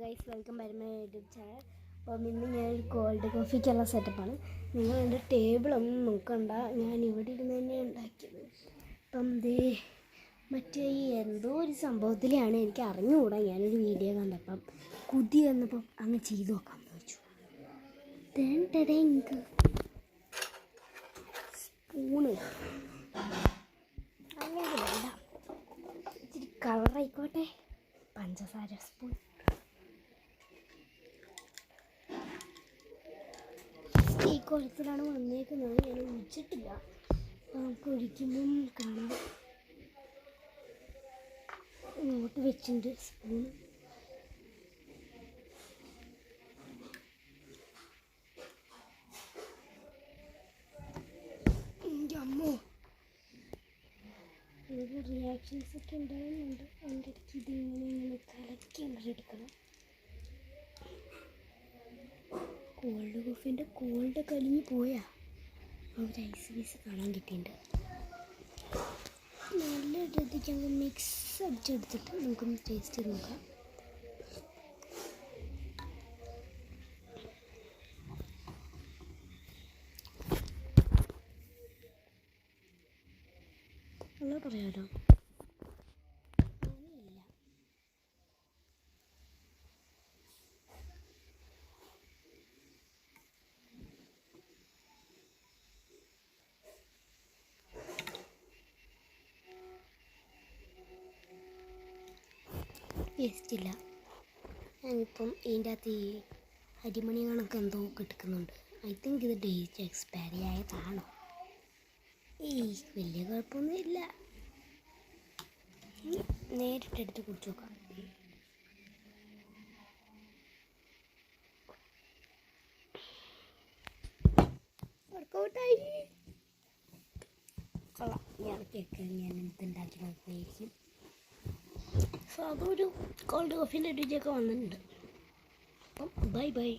Guys welcome back my YouTube channel. അപ്പം ഇന്ന് ഞാനൊരു കോൾഡ് കോഫിക്കുള്ള സെറ്റപ്പാണ്. നിങ്ങൾ എൻ്റെ ടേബിളൊന്നും നോക്കണ്ട, ഞാൻ ഇവിടെ ഇരുന്ന് തന്നെ ഉണ്ടാക്കിയത്. അപ്പം മറ്റേ ഈ എന്തോ ഒരു സംഭവത്തിലാണ് എനിക്ക് അറിഞ്ഞുകൂടാ. ഞാനൊരു വീഡിയോ കണ്ടപ്പം കുതി വന്നപ്പം അങ്ങ് ചെയ്ത് നോക്കാമെന്ന് വെച്ചു. സ്പൂണ് അങ്ങനെ വേണ്ട, ഇച്ചിരി കളറായിക്കോട്ടെ. പഞ്ചസാര സ്പൂൺ, ഈ കുളത്തിലാണ് വന്നേക്കുന്നത്. ഞാൻ ഒഴിച്ചിട്ടില്ല, നമുക്ക് ഒഴിക്കുമ്പം കാണാം. ഇങ്ങോട്ട് വെച്ചിട്ടുണ്ട് സ്പൂൺ. അമ്മോ, ഇതിന് റിയാക്ഷൻസ് ഒക്കെ ഉണ്ടാകുന്നുണ്ട്. എൻ്റെ അടുത്ത് ഇതിങ്ങനെ കലക്കി എടുക്കണം. കോൾഡ് കോഫീൻ്റെ കോൾഡ് കലിഞ്ഞ് പോയാ ഒരു ഐസ് പീസ് കാണാൻ കിട്ടിയിട്ടുണ്ട്. നല്ല രീതിക്ക് അങ്ങ് മിക്സ് അടിച്ചെടുത്തിട്ട് നമുക്കൊന്ന് ടേസ്റ്റ് ചെയ്ത് നോക്കാം. നല്ല പറയാലോ, അങ്ങനെയില്ല. ടേസ്റ്റില്ല. ഞാനിപ്പം ഇതിൻ്റെ അകത്ത് ഈ അരിമണി കണക്ക് എന്തോ കിടക്കുന്നുണ്ട്. ഐ തിങ്ക് ഇത് ഡേറ്റ് എക്സ്പയറി ആയതാണോ? വലിയ കുഴപ്പമൊന്നുമില്ല. നേരിട്ടെടുത്ത് കുടിച്ച് നോക്കാം. വർക്കൗട്ടായി കൊള്ളാം. ഇടയ്ക്കൊക്കെ ഞാൻ എന്തുണ്ടാക്കി നോക്കുകയായിരിക്കും. സോ അതൊരു കോൾഡ് കോഫീൻ്റെ രുചിയൊക്കെ വന്നിട്ടുണ്ട്. അപ്പം ബൈ ബൈ.